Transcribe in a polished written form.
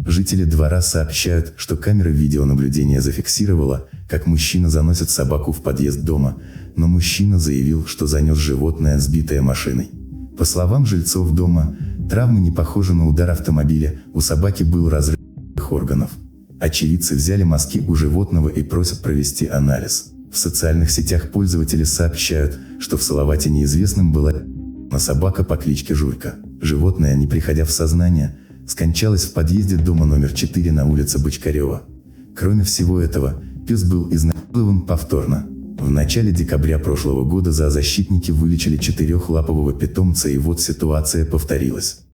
Жители двора сообщают, что камера видеонаблюдения зафиксировала, как мужчина заносит собаку в подъезд дома, но мужчина заявил, что занес животное, сбитое машиной. По словам жильцов дома, травмы не похожи на удар автомобиля, у собаки был разрыв органов. Очевидцы взяли мазки у животного и просят провести анализ. В социальных сетях пользователи сообщают, что в Салавате неизвестным была собака по кличке Жулька. Животное, не приходя в сознание, скончалось в подъезде дома номер 4 на улице Бочкарева. Кроме всего этого, пес был изнасилован повторно. В начале декабря прошлого года зоозащитники вылечили 4-лапового питомца, и вот ситуация повторилась.